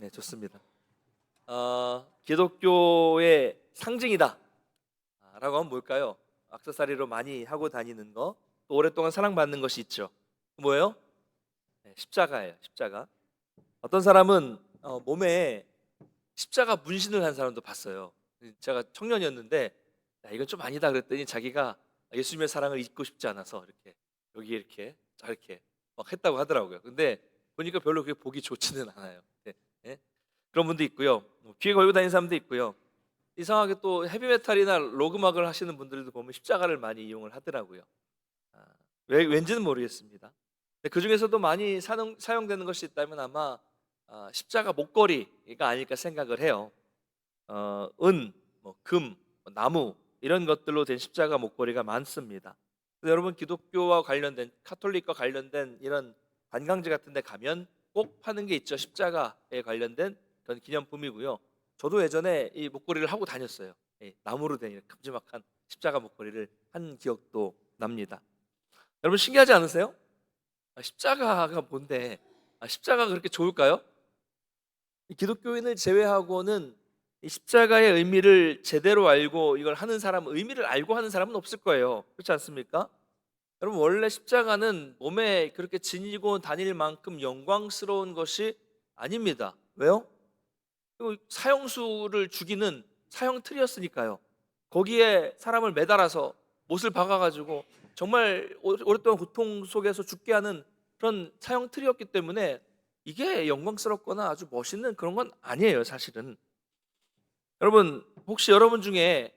네, 좋습니다. 기독교의 상징이다 라고 하면 뭘까요? 액세서리로 많이 하고 다니는 거, 또 오랫동안 사랑받는 것이 있죠. 뭐예요? 네, 십자가예요. 십자가. 어떤 사람은 몸에 십자가 문신을 한 사람도 봤어요. 제가 청년이었는데, 야, 이건 좀 아니다 그랬더니 자기가 예수님의 사랑을 잊고 싶지 않아서 이렇게 여기 이렇게 저렇게 막 했다고 하더라고요. 근데 보니까 별로 그게 보기 좋지는 않아요. 네, 예? 그런 분도 있고요. 귀에 걸고 다니는 사람도 있고요. 이상하게 또 헤비메탈이나 록 음악을 하시는 분들도 보면 십자가를 많이 이용을 하더라고요. 아, 왜 왠지는 모르겠습니다. 근데 그 중에서도 많이 사용되는 것이 있다면 아마 십자가 목걸이가 아닐까 생각을 해요. 은, 금, 나무 이런 것들로 된 십자가 목걸이가 많습니다. 그래서 여러분 기독교와 관련된 카톨릭과 관련된 이런 관광지 같은 데 가면 꼭 파는 게 있죠. 십자가에 관련된 그런 기념품이고요. 저도 예전에 이 목걸이를 하고 다녔어요. 나무로 된 이런 큼지막한 십자가 목걸이를 한 기억도 납니다. 여러분 신기하지 않으세요? 십자가가 뭔데? 십자가가 그렇게 좋을까요? 이 기독교인을 제외하고는 이 십자가의 의미를 제대로 알고 이걸 하는 사람, 의미를 알고 하는 사람은 없을 거예요. 그렇지 않습니까? 여러분 원래 십자가는 몸에 그렇게 지니고 다닐 만큼 영광스러운 것이 아닙니다. 왜요? 이거 사형수를 죽이는 사형틀이었으니까요. 거기에 사람을 매달아서 못을 박아가지고 정말 오랫동안 고통 속에서 죽게 하는 그런 사형틀이었기 때문에 이게 영광스럽거나 아주 멋있는 그런 건 아니에요, 사실은. 여러분 혹시 여러분 중에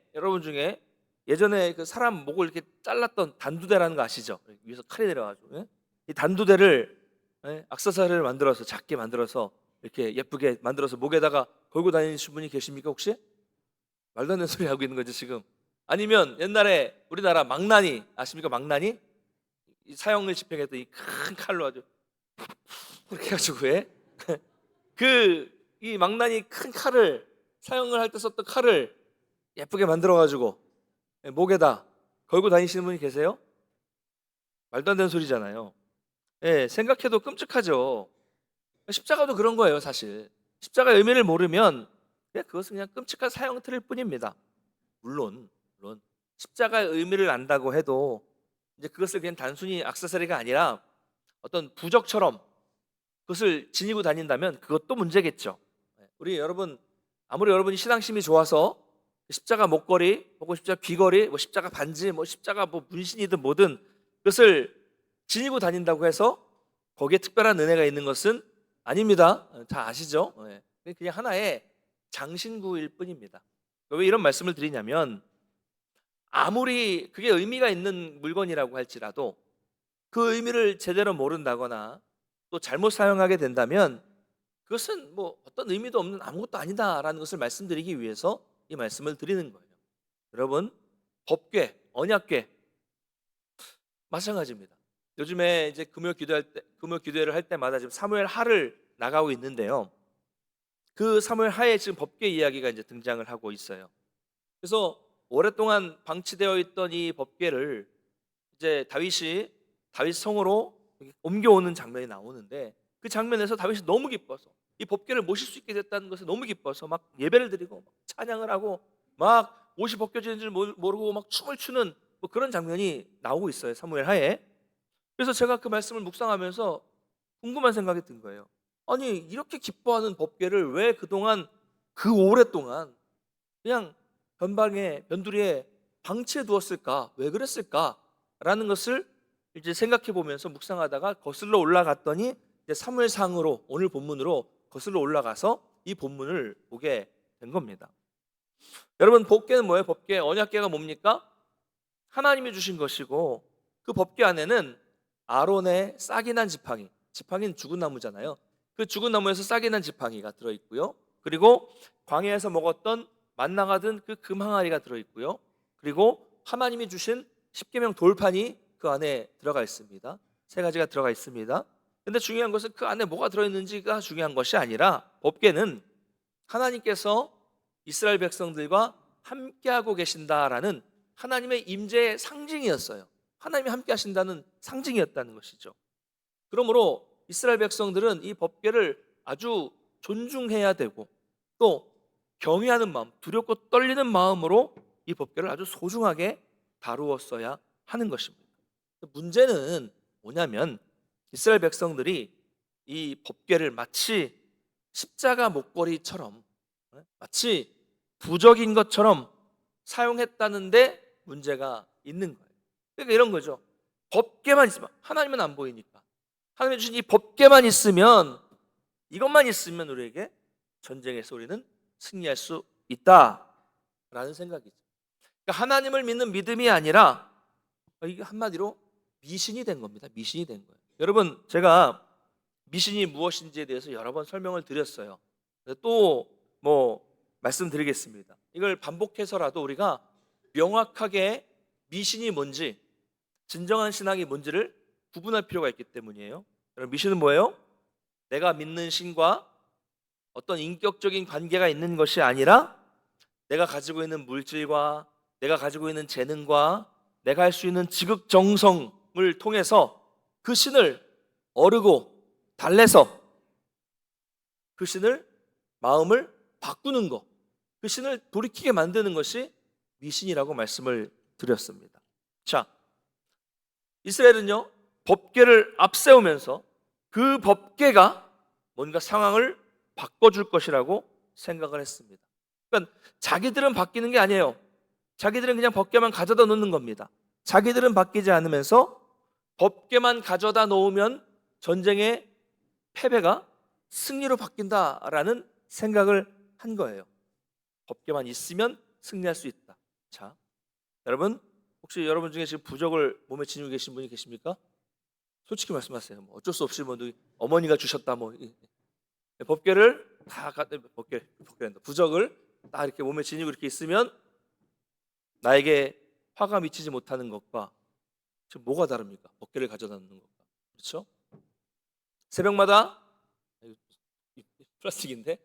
예전에 그 사람 목을 이렇게 잘랐던 단두대라는 거 아시죠? 위에서 칼이 내려가지고 이 단두대를 악세사리를 만들어서 작게 만들어서 이렇게 예쁘게 만들어서 목에다가 걸고 다니시는 분이 계십니까 혹시? 말도 안 되는 소리 하고 있는 거죠 지금. 아니면 옛날에 우리나라 망나니 아십니까? 망나니 이 사형을 집행했던 이 큰 칼로 아주 그렇게 해가지고 이 망나니 큰 칼을 사형을 할 때 썼던 칼을 예쁘게 만들어가지고 목에다 걸고 다니시는 분이 계세요? 말도 안 되는 소리잖아요. 생각해도 끔찍하죠. 십자가도 그런 거예요, 사실. 십자가의 의미를 모르면 그것은 그냥 끔찍한 사형틀일 뿐입니다. 물론 십자가의 의미를 안다고 해도 이제 그것을 그냥 단순히 액세서리가 아니라 어떤 부적처럼 그것을 지니고 다닌다면 그것도 문제겠죠. 우리 여러분 아무리 여러분이 신앙심이 좋아서 십자가 목걸이, 혹은 십자가 귀걸이, 십자가 반지, 십자가 문신이든 뭐든 그것을 지니고 다닌다고 해서 거기에 특별한 은혜가 있는 것은 아닙니다. 다 아시죠? 그냥 하나의 장신구일 뿐입니다. 왜 이런 말씀을 드리냐면 아무리 그게 의미가 있는 물건이라고 할지라도 그 의미를 제대로 모른다거나 또 잘못 사용하게 된다면 그것은 어떤 의미도 없는 아무것도 아니다라는 것을 말씀드리기 위해서 이 말씀을 드리는 거예요. 여러분 법궤, 언약궤 마찬가지입니다. 요즘에 이제 금요 기도회를 할 때마다 지금 사무엘 하를 나가고 있는데요. 그 사무엘 하에 지금 법궤 이야기가 이제 등장을 하고 있어요. 그래서 오랫동안 방치되어 있던 이 법궤를 이제 다윗 성으로 옮겨오는 장면이 나오는데 그 장면에서 다윗이 너무 기뻐서 이 법궤를 모실 수 있게 됐다는 것에 너무 기뻐서 막 예배를 드리고 막 찬양을 하고 막 옷이 벗겨지는 줄 모르고 막 춤을 추는 그런 장면이 나오고 있어요, 사무엘 하에. 그래서 제가 그 말씀을 묵상하면서 궁금한 생각이 든 거예요. 아니 이렇게 기뻐하는 법궤를 왜 그동안 그 오랫동안 그냥 변두리에 방치해 두었을까? 왜 그랬을까?라는 것을 이제 생각해 보면서 묵상하다가 거슬러 올라갔더니 이제 사무엘상으로 오늘 본문으로 거슬러 올라가서 이 본문을 보게 된 겁니다. 여러분 법궤는 뭐예요? 법궤, 언약궤가 뭡니까? 하나님이 주신 것이고 그 법궤 안에는 아론의 싹이 난 지팡이는 죽은 나무잖아요. 그 죽은 나무에서 싹이 난 지팡이가 들어있고요. 그리고 광야에서 먹었던 만나가 든 그 금항아리가 들어있고요. 그리고 하나님이 주신 십계명 돌판이 그 안에 들어가 있습니다. 세 가지가 들어가 있습니다. 근데 중요한 것은 그 안에 뭐가 들어있는지가 중요한 것이 아니라 법궤는 하나님께서 이스라엘 백성들과 함께하고 계신다라는 하나님의 임재의 상징이었어요. 하나님이 함께 하신다는 상징이었다는 것이죠. 그러므로 이스라엘 백성들은 이 법궤를 아주 존중해야 되고 또 경외하는 마음, 두렵고 떨리는 마음으로 이 법궤를 아주 소중하게 다루었어야 하는 것입니다. 문제는 뭐냐면 이스라엘 백성들이 이 법궤를 마치 십자가 목걸이처럼 마치 부적인 것처럼 사용했다는데 문제가 있는 거예요. 그러니까 이런 거죠. 법궤만 있으면, 하나님은 안 보이니까 하나님이 주신 이 법궤만 있으면, 이것만 있으면 우리에게 전쟁에서 우리는 승리할 수 있다라는 생각이죠. 그러니까 하나님을 믿는 믿음이 아니라 이게 한마디로 미신이 된 겁니다. 미신이 된 거예요. 여러분, 제가 미신이 무엇인지에 대해서 여러 번 설명을 드렸어요. 또 말씀드리겠습니다. 이걸 반복해서라도 우리가 명확하게 미신이 뭔지, 진정한 신앙이 뭔지를 구분할 필요가 있기 때문이에요. 여러분, 미신은 뭐예요? 내가 믿는 신과 어떤 인격적인 관계가 있는 것이 아니라 내가 가지고 있는 물질과 내가 가지고 있는 재능과 내가 할 수 있는 지극정성을 통해서 그 신을 어르고 달래서 그 신을, 마음을 바꾸는 것, 그 신을 돌이키게 만드는 것이 미신이라고 말씀을 드렸습니다. 자, 이스라엘은요, 법궤를 앞세우면서 그 법궤가 뭔가 상황을 바꿔줄 것이라고 생각을 했습니다. 그러니까 자기들은 바뀌는 게 아니에요. 자기들은 그냥 법궤만 가져다 놓는 겁니다. 자기들은 바뀌지 않으면서 법궤만 가져다 놓으면 전쟁의 패배가 승리로 바뀐다라는 생각을 한 거예요. 법궤만 있으면 승리할 수 있다. 자, 여러분, 혹시 여러분 중에 지금 부적을 몸에 지니고 계신 분이 계십니까? 솔직히 말씀하세요. 어쩔 수 없이 어머니가 주셨다 법궤를 다 부적을 다 이렇게 몸에 지니고 이렇게 있으면 나에게 화가 미치지 못하는 것과 지금 뭐가 다릅니까? 법궤를 가져다 놓는 것과. 그렇죠? 새벽마다 플라스틱인데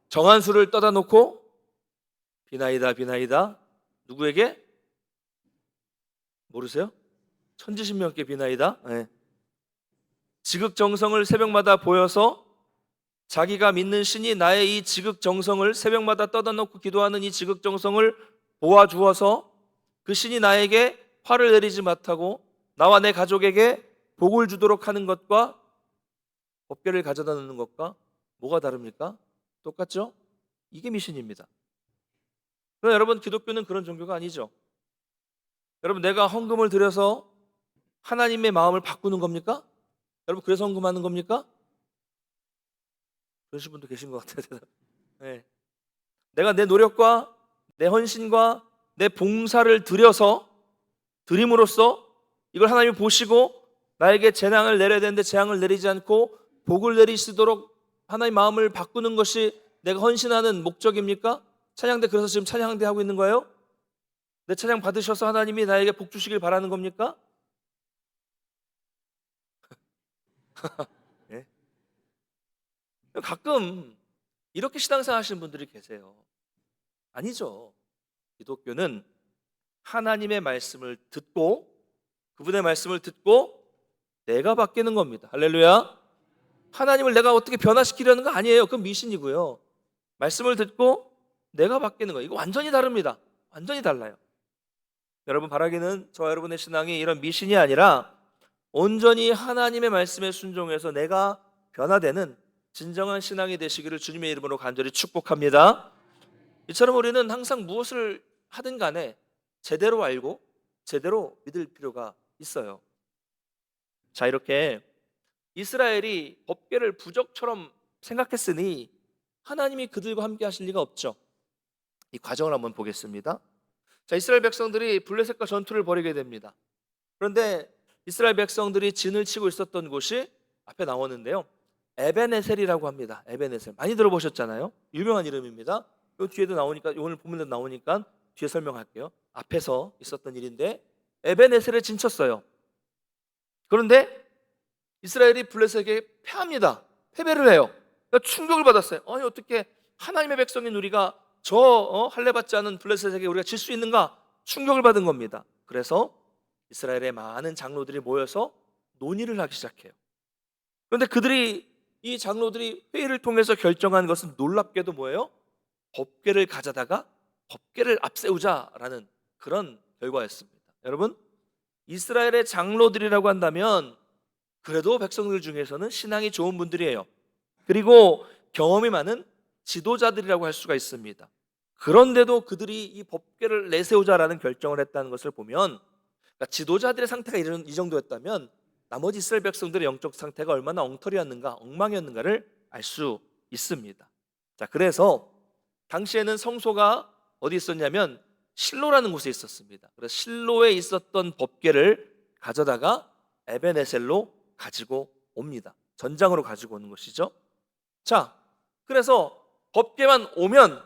정한수를 떠다 놓고 비나이다 비나이다, 누구에게? 모르세요? 천지신명께 비나이다. 네. 지극정성을 새벽마다 보여서 자기가 믿는 신이 나의 이 지극정성을, 새벽마다 떠다 놓고 기도하는 이 지극정성을 보아주어서 그 신이 나에게 화를 내리지 못하고 나와 내 가족에게 복을 주도록 하는 것과 법궤를 가져다 놓는 것과 뭐가 다릅니까? 똑같죠? 이게 미신입니다. 그러나 여러분, 기독교는 그런 종교가 아니죠. 여러분, 내가 헌금을 드려서 하나님의 마음을 바꾸는 겁니까? 여러분, 그래서 헌금하는 겁니까? 그러신 분도 계신 것 같아요. 네. 내가 내 노력과 내 헌신과 내 봉사를 드림으로써 이걸 하나님이 보시고 나에게 재앙을 내려야 되는데 재앙을 내리지 않고 복을 내리시도록 하나님의 마음을 바꾸는 것이 내가 헌신하는 목적입니까? 찬양대, 그래서 지금 찬양대 하고 있는 거예요? 내 찬양 받으셔서 하나님이 나에게 복 주시길 바라는 겁니까? 네. 가끔 이렇게 신앙생활 하시는 분들이 계세요. 아니죠. 기독교는 하나님의 말씀을 듣고, 그분의 말씀을 듣고 내가 바뀌는 겁니다. 할렐루야. 하나님을 내가 어떻게 변화시키려는 거 아니에요. 그건 미신이고요. 말씀을 듣고 내가 바뀌는 거, 이거 완전히 다릅니다. 완전히 달라요. 여러분, 바라기는 저와 여러분의 신앙이 이런 미신이 아니라 온전히 하나님의 말씀에 순종해서 내가 변화되는 진정한 신앙이 되시기를 주님의 이름으로 간절히 축복합니다. 이처럼 우리는 항상 무엇을 하든 간에 제대로 알고 제대로 믿을 필요가 있어요. 자, 이렇게 이스라엘이 법궤를 부적처럼 생각했으니 하나님이 그들과 함께 하실 리가 없죠. 이 과정을 한번 보겠습니다. 자, 이스라엘 백성들이 블레셋과 전투를 벌이게 됩니다. 그런데 이스라엘 백성들이 진을 치고 있었던 곳이 앞에 나오는데요, 에벤에셀이라고 합니다. 에벤에셀, 많이 들어보셨잖아요. 유명한 이름입니다. 요 뒤에도 나오니까, 오늘 본문에도 나오니까 뒤에 설명할게요. 앞에서 있었던 일인데 에벤에셀에 진쳤어요. 그런데 이스라엘이 블레셋에게 패합니다. 패배를 해요. 그러니까 충격을 받았어요. 아니, 어떻게 하나님의 백성인 우리가 할례 받지 않은 블레셋에게 우리가 질 수 있는가? 충격을 받은 겁니다. 그래서 이스라엘의 많은 장로들이 모여서 논의를 하기 시작해요. 그런데 그들이 이 장로들이 회의를 통해서 결정한 것은 놀랍게도 뭐예요? 법궤를 가져다가 법궤를 앞세우자라는 그런 결과였습니다. 여러분, 이스라엘의 장로들이라고 한다면 그래도 백성들 중에서는 신앙이 좋은 분들이에요. 그리고 경험이 많은 지도자들이라고 할 수가 있습니다. 그런데도 그들이 이 법궤를 내세우자라는 결정을 했다는 것을 보면, 그러니까 지도자들의 상태가 이 정도였다면 나머지 이스라엘 백성들의 영적 상태가 얼마나 엉터리였는가, 엉망이었는가를 알 수 있습니다. 자, 그래서 당시에는 성소가 어디 있었냐면 실로라는 곳에 있었습니다. 그래서 실로에 있었던 법궤를 가져다가 에벤에셀로 가지고 옵니다. 전장으로 가지고 오는 것이죠. 자, 그래서 법궤만 오면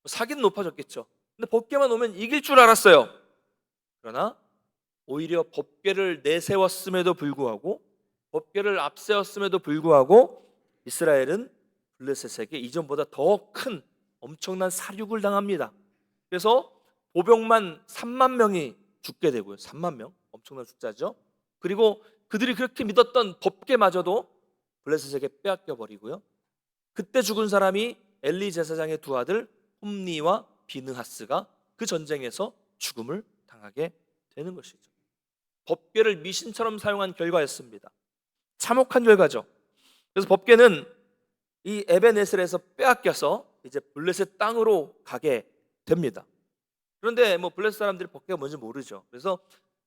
사기는 높아졌겠죠. 근데 법궤만 오면 이길 줄 알았어요. 그러나 오히려 법궤를 내세웠음에도 불구하고, 법궤를 앞세웠음에도 불구하고 이스라엘은 블레셋에게 이전보다 더 큰 엄청난 사륙을 당합니다. 그래서 보병만 3만 명이 죽게 되고요. 3만 명, 엄청난 숫자죠. 그리고 그들이 그렇게 믿었던 법궤마저도 블레셋에게 빼앗겨 버리고요. 그때 죽은 사람이 엘리 제사장의 두 아들 홈니와 비느하스가 그 전쟁에서 죽음을 당하게 되는 것이죠. 법궤를 미신처럼 사용한 결과였습니다. 참혹한 결과죠. 그래서 법궤는 이 에벤에셀에서 빼앗겨서 이제 블레셋 땅으로 가게 됩니다. 그런데 블레셋 사람들이 법궤가 뭔지 모르죠. 그래서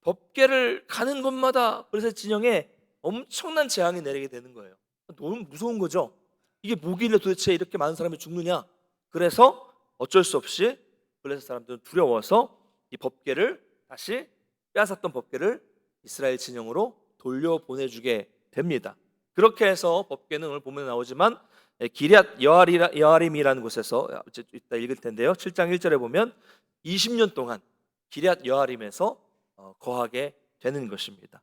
법궤를 가는 곳마다 블레셋 진영에 엄청난 재앙이 내리게 되는 거예요. 너무 무서운 거죠. 이게 뭐길래 도대체 이렇게 많은 사람이 죽느냐. 그래서 어쩔 수 없이 블레셋 사람들은 두려워서 이 법궤를 다시 빼앗았던 법궤를 이스라엘 진영으로 돌려보내주게 됩니다. 그렇게 해서 법궤는 오늘 보면 나오지만 기럇 여아림이라는 곳에서 이따 읽을 텐데요. 7장 1절에 보면 20년 동안 기럇 여아림에서 거하게 되는 것입니다.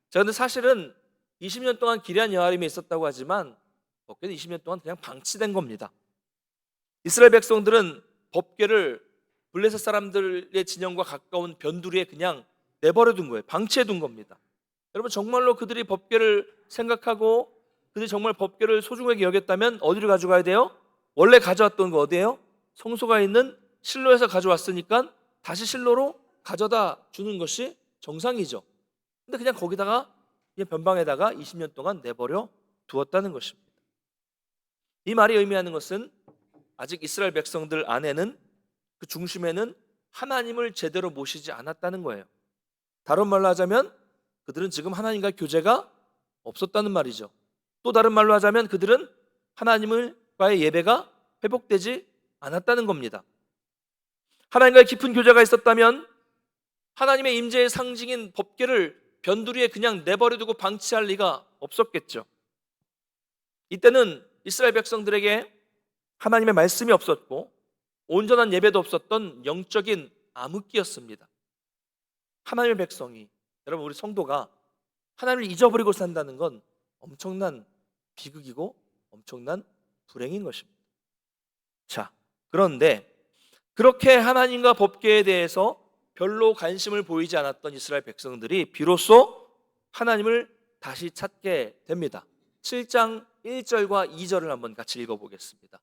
자, 근데 사실은 20년 동안 기럇 여아림에 있었다고 하지만 법궤는 20년 동안 그냥 방치된 겁니다. 이스라엘 백성들은 법궤를 블레셋 사람들의 진영과 가까운 변두리에 그냥 내버려 둔 거예요. 방치해 둔 겁니다. 여러분, 정말로 그들이 법궤를 생각하고 그들이 정말 법궤를 소중하게 여겼다면 어디로 가져가야 돼요? 원래 가져왔던 거 어디예요? 성소가 있는 실로에서 가져왔으니까 다시 실로로 가져다 주는 것이 정상이죠. 근데 그냥 거기다가 그냥 변방에다가 20년 동안 내버려 두었다는 것입니다. 이 말이 의미하는 것은 아직 이스라엘 백성들 안에는, 그 중심에는 하나님을 제대로 모시지 않았다는 거예요. 다른 말로 하자면 그들은 지금 하나님과 교제가 없었다는 말이죠. 또 다른 말로 하자면 그들은 하나님과의 예배가 회복되지 않았다는 겁니다. 하나님과의 깊은 교제가 있었다면 하나님의 임재의 상징인 법궤를 변두리에 그냥 내버려두고 방치할 리가 없었겠죠. 이때는 이스라엘 백성들에게 하나님의 말씀이 없었고 온전한 예배도 없었던 영적인 암흑기였습니다. 하나님의 백성이, 여러분, 우리 성도가 하나님을 잊어버리고 산다는 건 엄청난 비극이고 엄청난 불행인 것입니다. 자, 그런데 그렇게 하나님과 법궤에 대해서 별로 관심을 보이지 않았던 이스라엘 백성들이 비로소 하나님을 다시 찾게 됩니다. 7장 1절과 2절을 한번 같이 읽어보겠습니다.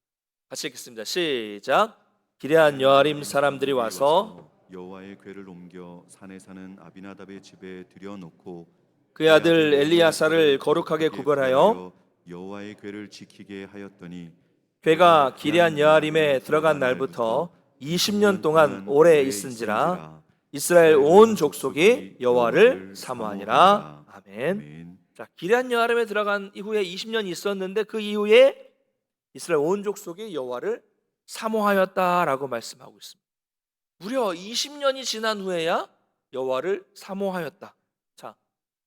같이 읽겠습니다. 시작. 기럇 여아림 사람들이 와서 여호와의 궤를 옮겨 산에 사는 아비나답의 집에 들여놓고 그의 아들 엘리야사를 거룩하게 구별하여 여호와의 궤를 지키게 하였더니 궤가 기럇 여아림에 들어간 날부터 20년 동안 오래 있은지라 이스라엘 온 족속이 여호와를 사모하니라. 아멘. 자, 기럇 여아림에 들어간 이후에 20년이 있었는데 그 이후에 이스라엘 온 족속이 여호와를 사모하였다라고 말씀하고 있습니다. 무려 20년이 지난 후에야 여호와를 사모하였다. 자,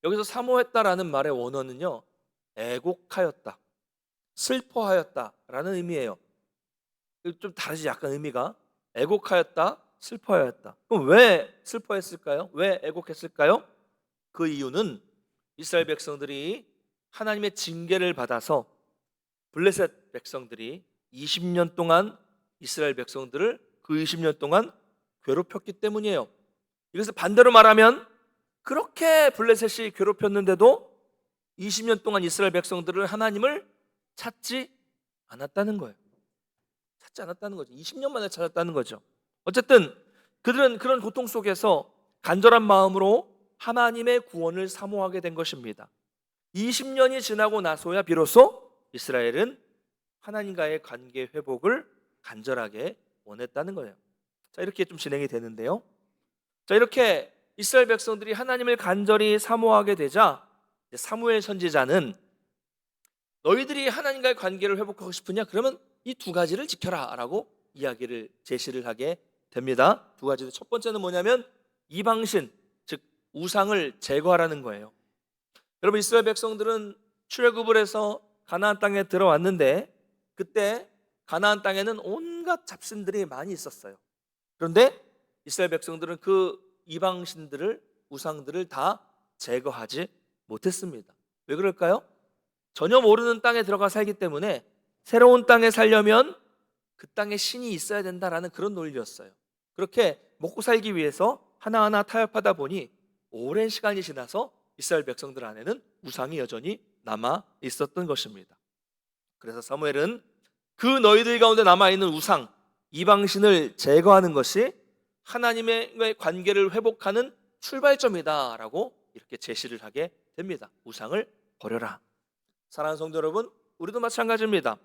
여기서 사모했다라는 말의 원어는요, 애곡하였다, 슬퍼하였다라는 의미예요. 좀 다르지, 약간 의미가. 애곡하였다, 슬퍼하였다. 그럼 왜 슬퍼했을까요? 왜 애곡했을까요? 그 이유는 이스라엘 백성들이 하나님의 징계를 받아서 블레셋 백성들이 20년 동안 이스라엘 백성들을 그 20년 동안 괴롭혔기 때문이에요. 이것을 반대로 말하면 그렇게 블레셋이 괴롭혔는데도 20년 동안 이스라엘 백성들을 하나님을 찾지 않았다는 거예요. 찾지 않았다는 거죠. 20년 만에 찾았다는 거죠. 어쨌든 그들은 그런 고통 속에서 간절한 마음으로 하나님의 구원을 사모하게 된 것입니다. 20년이 지나고 나서야 비로소 이스라엘은 하나님과의 관계 회복을 간절하게 원했다는 거예요. 자, 이렇게 좀 진행이 되는데요. 자, 이렇게 이스라엘 백성들이 하나님을 간절히 사모하게 되자 사무엘 선지자는 너희들이 하나님과의 관계를 회복하고 싶으냐? 그러면 이 두 가지를 지켜라 라고 이야기를 제시를 하게 됩니다. 두 가지. 첫 번째는 뭐냐면 이방신, 즉 우상을 제거하라는 거예요. 여러분, 이스라엘 백성들은 출애굽을 해서 가나안 땅에 들어왔는데 그때 가나안 땅에는 온갖 잡신들이 많이 있었어요. 그런데 이스라엘 백성들은 그 이방신들을, 우상들을 다 제거하지 못했습니다. 왜 그럴까요? 전혀 모르는 땅에 들어가 살기 때문에 새로운 땅에 살려면 그 땅에 신이 있어야 된다라는 그런 논리였어요. 그렇게 먹고 살기 위해서 하나하나 타협하다 보니 오랜 시간이 지나서 이스라엘 백성들 안에는 우상이 여전히 남아 있었던 것입니다. 그래서 사무엘은 그 너희들 가운데 남아있는 우상, 이방신을 제거하는 것이 하나님의 관계를 회복하는 출발점이다라고 이렇게 제시를 하게 됩니다. 우상을 버려라. 사랑하는 성도 여러분, 우리도 마찬가지입니다.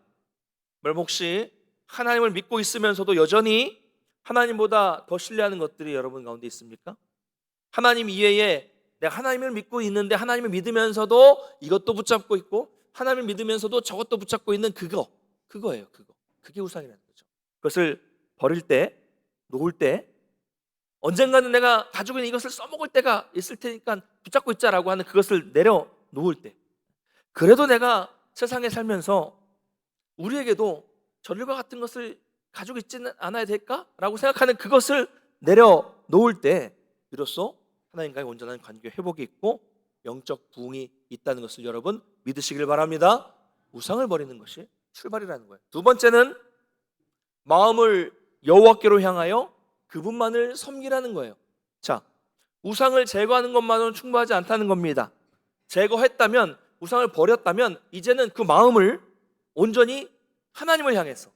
여러분, 혹시 하나님을 믿고 있으면서도 여전히 하나님보다 더 신뢰하는 것들이 여러분 가운데 있습니까? 하나님 이외에 내가 하나님을 믿고 있는데 하나님을 믿으면서도 이것도 붙잡고 있고 하나님을 믿으면서도 저것도 붙잡고 있는 그거예요. 그게 우상이라는 거죠. 그것을 버릴 때, 놓을 때, 언젠가는 내가 가지고 있는 이것을 써먹을 때가 있을 테니까 붙잡고 있자라고 하는 그것을 내려놓을 때, 그래도 내가 세상에 살면서 우리에게도 저들과 같은 것을 가지고 있지는 않아야 될까라고 생각하는 그것을 내려놓을 때 비로소 하나님과의 온전한 관계 회복이 있고 영적 부흥이 있다는 것을 여러분 믿으시길 바랍니다. 우상을 버리는 것이 출발이라는 거예요. 두 번째는 마음을 여호와께로 향하여 그분만을 섬기라는 거예요. 자, 우상을 제거하는 것만으로는 충분하지 않다는 겁니다. 제거했다면, 우상을 버렸다면 이제는 그 마음을 온전히 하나님을 향해서,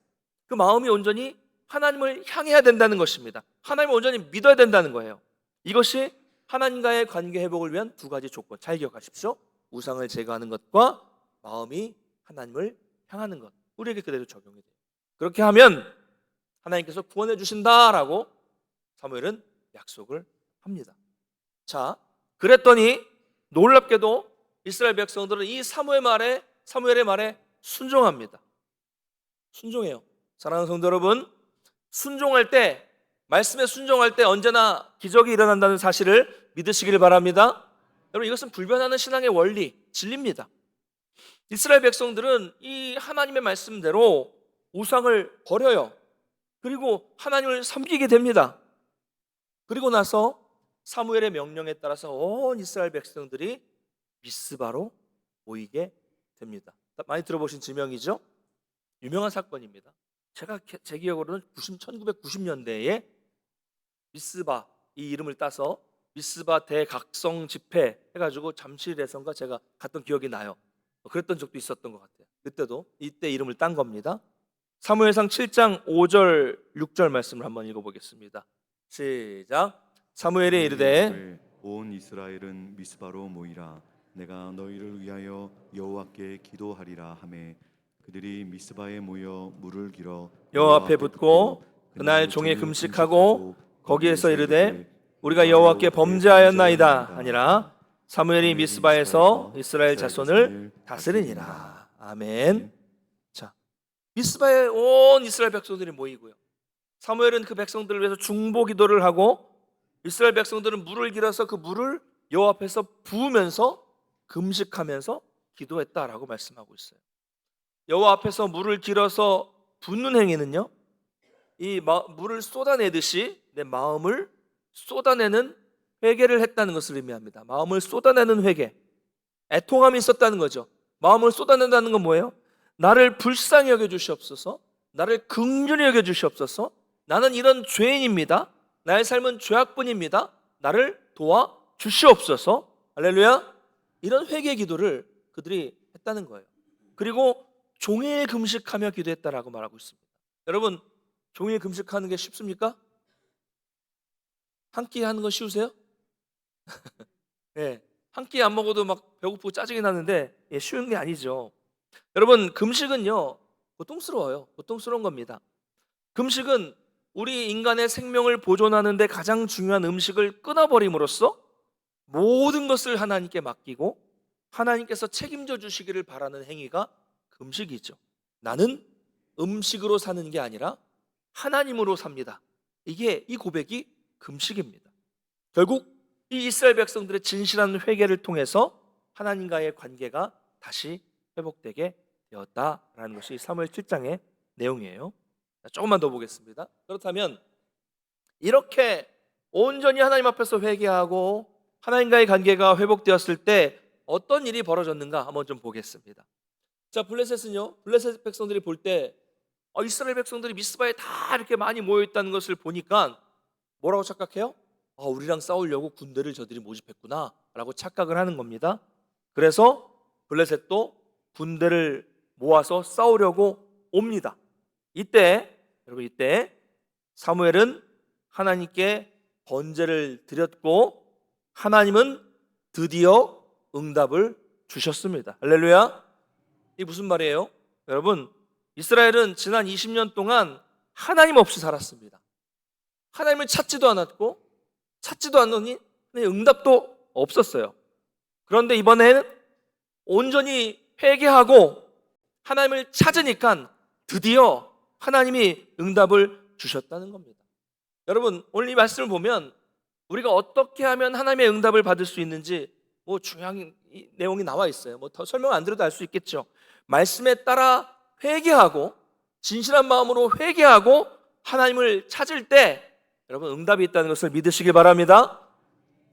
그 마음이 온전히 하나님을 향해야 된다는 것입니다. 하나님을 온전히 믿어야 된다는 거예요. 이것이 하나님과의 관계 회복을 위한 두 가지 조건, 잘 기억하십시오. 우상을 제거하는 것과 마음이 하나님을 향하는 것, 우리에게 그대로 적용이 돼요. 그렇게 하면 하나님께서 구원해 주신다라고 사무엘은 약속을 합니다. 자, 그랬더니 놀랍게도 이스라엘 백성들은 이 사무엘의 말에 순종합니다. 순종해요. 사랑하는 성도 여러분, 순종할 때, 말씀에 순종할 때 언제나 기적이 일어난다는 사실을 믿으시길 바랍니다. 여러분, 이것은 불변하는 신앙의 원리, 진리입니다. 이스라엘 백성들은 이 하나님의 말씀대로 우상을 버려요. 그리고 하나님을 섬기게 됩니다. 그리고 나서 사무엘의 명령에 따라서 온 이스라엘 백성들이 미스바로 모이게 됩니다. 많이 들어보신 지명이죠? 유명한 사건입니다. 제 기억으로는 1990년대에 미스바, 이 이름을 따서 미스바 대각성 집회 해가지고 잠실에선가 제가 갔던 기억이 나요. 그랬던 적도 있었던 것 같아요. 그때도 이때 이름을 딴 겁니다. 사무엘상 7장 5절 6절 말씀을 한번 읽어보겠습니다. 시작. 사무엘이 이르되 온 이스라엘은 미스바로 모이라. 내가 너희를 위하여 여호와께 기도하리라 하매 그들이 미스바에 모여 물을 길어 여호와 앞에 붓고 그날 종일 금식하고 거기에서 이르되 우리가 여호와께 범죄하였나이다 하니라. 사무엘이 미스바에서 이스라엘 자손을 다스리니라. 아멘. 자, 미스바에 온 이스라엘 백성들이 모이고요. 사무엘은 그 백성들을 위해서 중보 기도를 하고 이스라엘 백성들은 물을 길어서 그 물을 여호와 앞에서 부으면서 금식하면서 기도했다라고 말씀하고 있어요. 여호와 앞에서 물을 길어서 붓는 행위는요, 이 물을 쏟아내듯이 내 마음을 쏟아내는 회개를 했다는 것을 의미합니다. 마음을 쏟아내는 회개, 애통함이 있었다는 거죠. 마음을 쏟아낸다는 건 뭐예요? 나를 불쌍히 여겨주시옵소서, 나를 긍휼히 여겨주시옵소서, 나는 이런 죄인입니다, 나의 삶은 죄악뿐입니다, 나를 도와주시옵소서. 할렐루야. 이런 회개 기도를 그들이 했다는 거예요. 그리고 종일 금식하며 기도했다라고 말하고 있습니다. 여러분, 종일 금식하는 게 쉽습니까? 한 끼 하는 거 쉬우세요? 예, 한 끼 안 먹어도 막 배고프고 짜증이 나는데 쉬운 게 아니죠. 여러분, 금식은요 고통스러워요. 고통스러운 겁니다. 금식은 우리 인간의 생명을 보존하는 데 가장 중요한 음식을 끊어버림으로써 모든 것을 하나님께 맡기고 하나님께서 책임져 주시기를 바라는 행위가 금식이죠. 나는 음식으로 사는 게 아니라 하나님으로 삽니다. 이 고백이 금식입니다. 결국 이 이스라엘 백성들의 진실한 회개를 통해서 하나님과의 관계가 다시 회복되게 되었다라는 것이 사무엘 7장의 내용이에요. 조금만 더 보겠습니다. 그렇다면 이렇게 온전히 하나님 앞에서 회개하고 하나님과의 관계가 회복되었을 때 어떤 일이 벌어졌는가 한번 좀 보겠습니다. 자, 블레셋은요, 블레셋 백성들이 볼 때 이스라엘 백성들이 미스바에 다 이렇게 많이 모여 있다는 것을 보니까 뭐라고 착각해요? 우리랑 싸우려고 군대를 저들이 모집했구나 라고 착각을 하는 겁니다. 그래서 블레셋도 군대를 모아서 싸우려고 옵니다. 여러분, 이때 사무엘은 하나님께 번제를 드렸고 하나님은 드디어 응답을 주셨습니다. 할렐루야. 이게 무슨 말이에요? 여러분, 이스라엘은 지난 20년 동안 하나님 없이 살았습니다. 하나님을 찾지도 않았더니 응답도 없었어요. 그런데 이번에는 온전히 회개하고 하나님을 찾으니까 드디어 하나님이 응답을 주셨다는 겁니다. 여러분, 오늘 이 말씀을 보면 우리가 어떻게 하면 하나님의 응답을 받을 수 있는지 중요한 내용이 나와 있어요. 더 설명 안 드려도 알 수 있겠죠. 말씀에 따라 회개하고 진실한 마음으로 회개하고 하나님을 찾을 때 여러분 응답이 있다는 것을 믿으시기 바랍니다.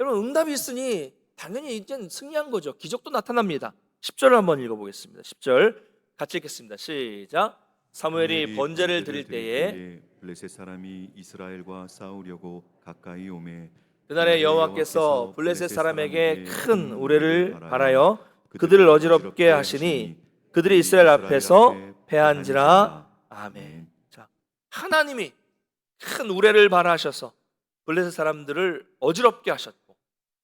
여러분, 응답이 있으니 당연히 이젠 승리한 거죠. 기적도 나타납니다. 10절을 한번 읽어보겠습니다. 10절 같이 읽겠습니다. 시작. 사무엘이 번제를 드릴 때에 블레셋 사람이 이스라엘과 싸우려고 가까이 오매 그날에 여호와께서 블레셋 사람에게 큰 우레를 발하여 그들을 어지럽게 하시니 그들이 이스라엘 앞에서 패한지라. 아멘. 자, 하나님이 큰 우레를 발하셔서 블레셋 사람들을 어지럽게 하셨고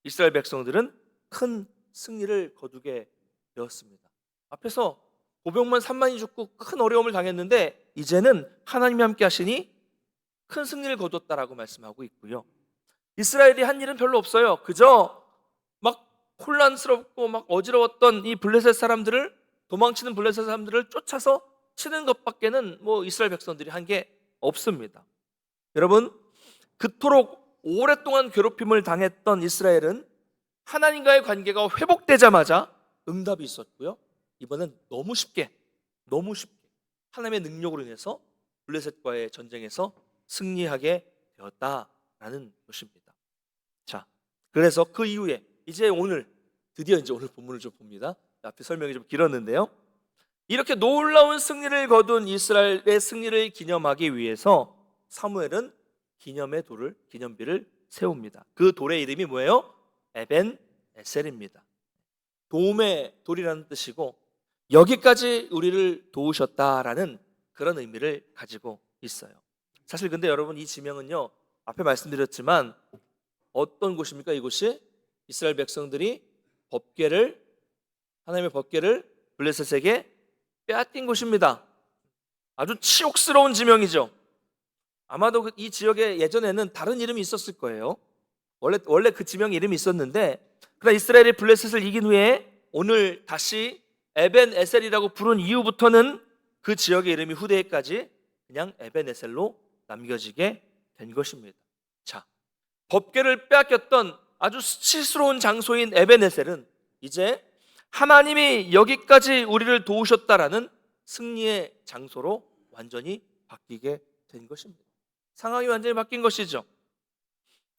이스라엘 백성들은 큰 승리를 거두게 되었습니다. 앞에서 보병만 3만이 죽고 큰 어려움을 당했는데 이제는 하나님이 함께 하시니 큰 승리를 거뒀다라고 말씀하고 있고요. 이스라엘이 한 일은 별로 없어요. 그저 막 혼란스럽고 막 어지러웠던 이 블레셋 사람들을, 도망치는 블레셋 사람들을 쫓아서 치는 것밖에는 이스라엘 백성들이 한 게 없습니다. 여러분, 그토록 오랫동안 괴롭힘을 당했던 이스라엘은 하나님과의 관계가 회복되자마자 응답이 있었고요. 이번엔 너무 쉽게 하나님의 능력으로 인해서 블레셋과의 전쟁에서 승리하게 되었다라는 것입니다. 자, 그래서 그 이후에 드디어 오늘 본문을 좀 봅니다. 앞에 설명이 좀 길었는데요. 이렇게 놀라운 승리를 거둔 이스라엘의 승리를 기념하기 위해서 사무엘은 기념비를 세웁니다. 그 돌의 이름이 뭐예요? 에벤 에셀입니다. 도움의 돌이라는 뜻이고 여기까지 우리를 도우셨다라는 그런 의미를 가지고 있어요. 사실 근데 여러분, 이 지명은요, 앞에 말씀드렸지만 어떤 곳입니까? 이곳이 이스라엘 백성들이 하나님의 법궤를 블레셋에게 빼앗긴 곳입니다. 아주 치욕스러운 지명이죠. 아마도 이 지역에 예전에는 다른 이름이 있었을 거예요. 원래 그 지명 이름이 있었는데 그러나 이스라엘이 블레셋을 이긴 후에 오늘 다시 에벤 에셀이라고 부른 이후부터는 그 지역의 이름이 후대에까지 그냥 에벤 에셀로 남겨지게 된 것입니다. 자, 법궤를 빼앗겼던 아주 수치스러운 장소인 에벤 에셀은 이제 하나님이 여기까지 우리를 도우셨다라는 승리의 장소로 완전히 바뀌게 된 것입니다. 상황이 완전히 바뀐 것이죠.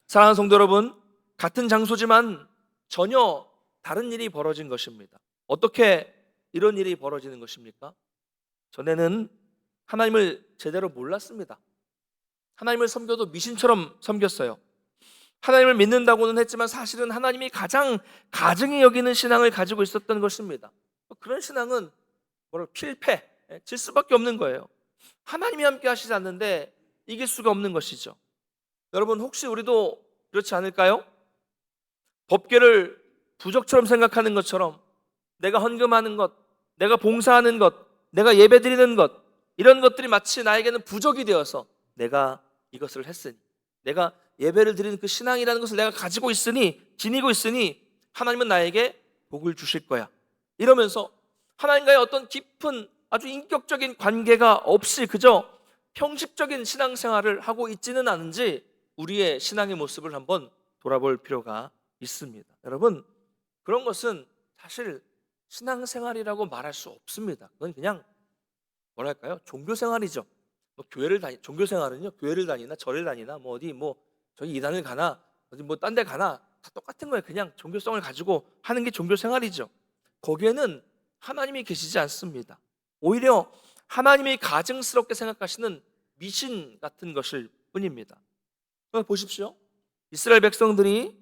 사랑하는 성도 여러분, 같은 장소지만 전혀 다른 일이 벌어진 것입니다. 어떻게 이런 일이 벌어지는 것입니까? 전에는 하나님을 제대로 몰랐습니다. 하나님을 섬겨도 미신처럼 섬겼어요. 하나님을 믿는다고는 했지만 사실은 하나님이 가장 가증히 여기는 신앙을 가지고 있었던 것입니다. 그런 신앙은 필패, 질 수밖에 없는 거예요. 하나님이 함께 하시지 않는데 이길 수가 없는 것이죠. 여러분, 혹시 우리도 그렇지 않을까요? 법궤를 부적처럼 생각하는 것처럼 내가 헌금하는 것, 내가 봉사하는 것, 내가 예배드리는 것, 이런 것들이 마치 나에게는 부적이 되어서 내가 이것을 했으니, 내가 예배를 드리는 그 신앙이라는 것을 내가 가지고 있으니, 지니고 있으니 하나님은 나에게 복을 주실 거야, 이러면서 하나님과의 어떤 깊은 아주 인격적인 관계가 없이 그저 형식적인 신앙생활을 하고 있지는 않은지 우리의 신앙의 모습을 한번 돌아볼 필요가 있습니다. 여러분, 그런 것은 사실 신앙생활이라고 말할 수 없습니다. 그건 그냥 뭐랄까요? 종교생활이죠. 종교생활은요, 교회를 다니나 절을 다니나 어디 저기 이단을 가나 어디 딴 데 가나 다 똑같은 거예요. 그냥 종교성을 가지고 하는 게 종교생활이죠. 거기에는 하나님이 계시지 않습니다. 오히려 하나님이 가증스럽게 생각하시는 미신 같은 것일 뿐입니다. 보십시오. 이스라엘 백성들이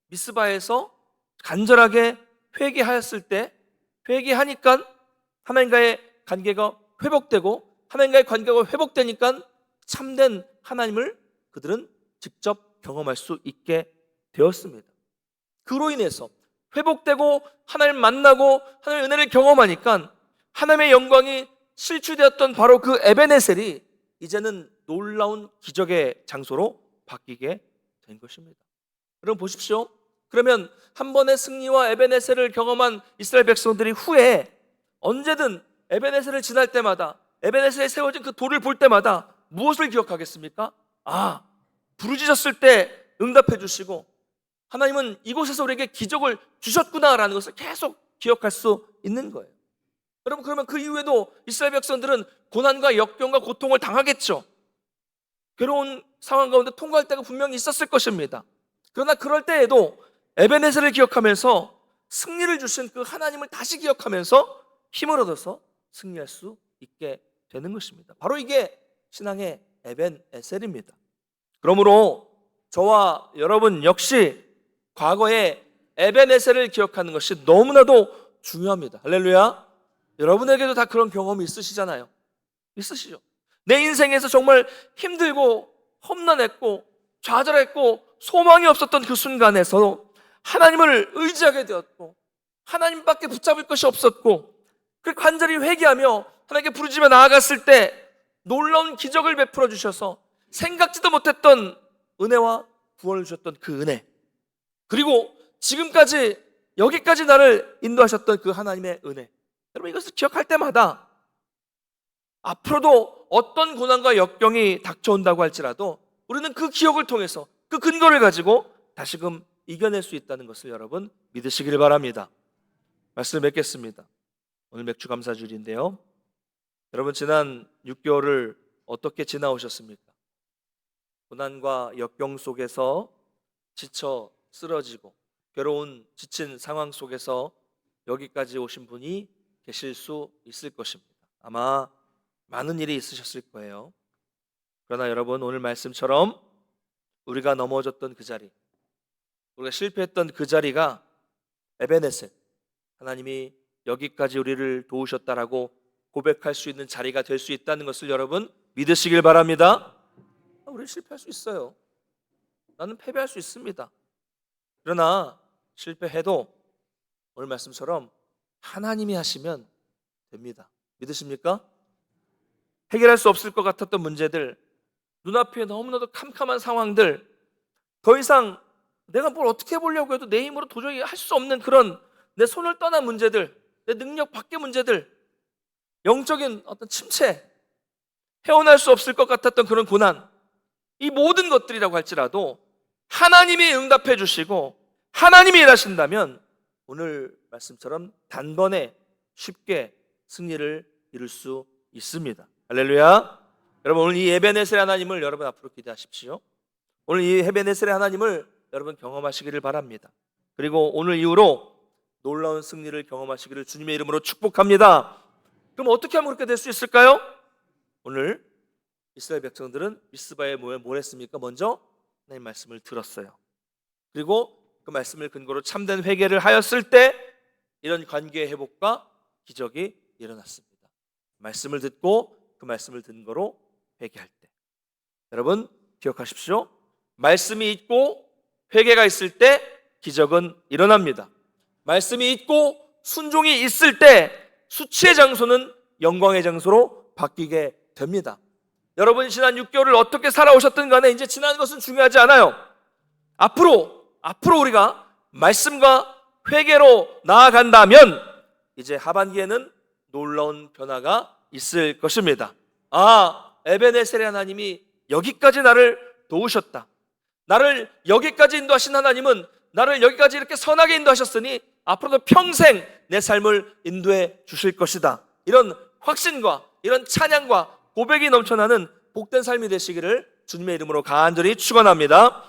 미스바에서 간절하게 회개하였을 때, 회개하니까 하나님과의 관계가 회복되고, 하나님과의 관계가 회복되니까 참된 하나님을 그들은 직접 경험할 수 있게 되었습니다. 그로 인해서 회복되고 하나님 만나고 하나님의 은혜를 경험하니까 하나님의 영광이 실추되었던 바로 그 에베네셀이 이제는 놀라운 기적의 장소로 바뀌게 된 것입니다. 여러분 보십시오. 그러면 한 번의 승리와 에베네셀을 경험한 이스라엘 백성들이 후에 언제든 에베네셀을 지날 때마다, 에베네셀에 세워진 그 돌을 볼 때마다 무엇을 기억하겠습니까? 부르짖었을 때 응답해 주시고 하나님은 이곳에서 우리에게 기적을 주셨구나라는 것을 계속 기억할 수 있는 거예요. 여러분, 그러면 그 이후에도 이스라엘 백성들은 고난과 역경과 고통을 당하겠죠. 괴로운 상황 가운데 통과할 때가 분명히 있었을 것입니다. 그러나 그럴 때에도 에베네셀을 기억하면서 승리를 주신 그 하나님을 다시 기억하면서 힘을 얻어서 승리할 수 있게 되는 것입니다. 바로 이게 신앙의 에벤에셀입니다. 그러므로 저와 여러분 역시 과거의 에벤에셀을 기억하는 것이 너무나도 중요합니다. 할렐루야. 여러분에게도 다 그런 경험이 있으시잖아요. 있으시죠? 내 인생에서 정말 힘들고 험난했고 좌절했고 소망이 없었던 그 순간에서 하나님을 의지하게 되었고 하나님밖에 붙잡을 것이 없었고, 그 간절히 회개하며 하나님께 부르짖어 나아갔을 때 놀라운 기적을 베풀어 주셔서 생각지도 못했던 은혜와 구원을 주셨던 그 은혜, 그리고 지금까지 여기까지 나를 인도하셨던 그 하나님의 은혜, 여러분 이것을 기억할 때마다 앞으로도 어떤 고난과 역경이 닥쳐온다고 할지라도 우리는 그 기억을 통해서 그 근거를 가지고 다시금 이겨낼 수 있다는 것을 여러분 믿으시길 바랍니다. 말씀을 맺겠습니다. 오늘 맥주 감사주일인데요, 여러분 지난 6개월을 어떻게 지나오셨습니까? 고난과 역경 속에서 지쳐 쓰러지고 괴로운 지친 상황 속에서 여기까지 오신 분이 계실 수 있을 것입니다. 아마 많은 일이 있으셨을 거예요. 그러나 여러분, 오늘 말씀처럼 우리가 넘어졌던 그 자리, 우리가 실패했던 그 자리가 에베네셀, 하나님이 여기까지 우리를 도우셨다라고 고백할 수 있는 자리가 될 수 있다는 것을 여러분 믿으시길 바랍니다. 우리 실패할 수 있어요. 나는 패배할 수 있습니다. 그러나 실패해도 오늘 말씀처럼 하나님이 하시면 됩니다. 믿으십니까? 해결할 수 없을 것 같았던 문제들, 눈앞에 너무나도 캄캄한 상황들, 더 이상 내가 뭘 어떻게 해보려고 해도 내 힘으로 도저히 할 수 없는 그런 내 손을 떠난 문제들, 내 능력 밖의 문제들, 영적인 어떤 침체, 헤어날 수 없을 것 같았던 그런 고난, 이 모든 것들이라고 할지라도 하나님이 응답해 주시고 하나님이 일하신다면 오늘 말씀처럼 단번에 쉽게 승리를 이룰 수 있습니다. 할렐루야. 여러분, 오늘 이 에베네셀 하나님을 여러분 앞으로 기대하십시오. 오늘 이 에베네셀 하나님을 여러분 경험하시기를 바랍니다. 그리고 오늘 이후로 놀라운 승리를 경험하시기를 주님의 이름으로 축복합니다. 그럼 어떻게 하면 그렇게 될 수 있을까요? 오늘 이스라엘 백성들은 미스바에 모여 뭘 했습니까? 먼저 하나님 말씀을 들었어요. 그리고 그 말씀을 근거로 참된 회개를 하였을 때 이런 관계의 회복과 기적이 일어났습니다. 말씀을 듣고 그 말씀을 듣는 거로 회개할 때. 여러분 기억하십시오. 말씀이 있고 회개가 있을 때 기적은 일어납니다. 말씀이 있고 순종이 있을 때 수치의 장소는 영광의 장소로 바뀌게 됩니다. 여러분 지난 6개월을 어떻게 살아오셨든 간에 이제 지난 것은 중요하지 않아요. 앞으로 우리가 말씀과 회개로 나아간다면 이제 하반기에는 놀라운 변화가 있을 것입니다. 에베네셀의 하나님이 여기까지 나를 도우셨다. 나를 여기까지 인도하신 하나님은 나를 여기까지 이렇게 선하게 인도하셨으니 앞으로도 평생 내 삶을 인도해 주실 것이다. 이런 확신과 이런 찬양과 고백이 넘쳐나는 복된 삶이 되시기를 주님의 이름으로 간절히 축원합니다.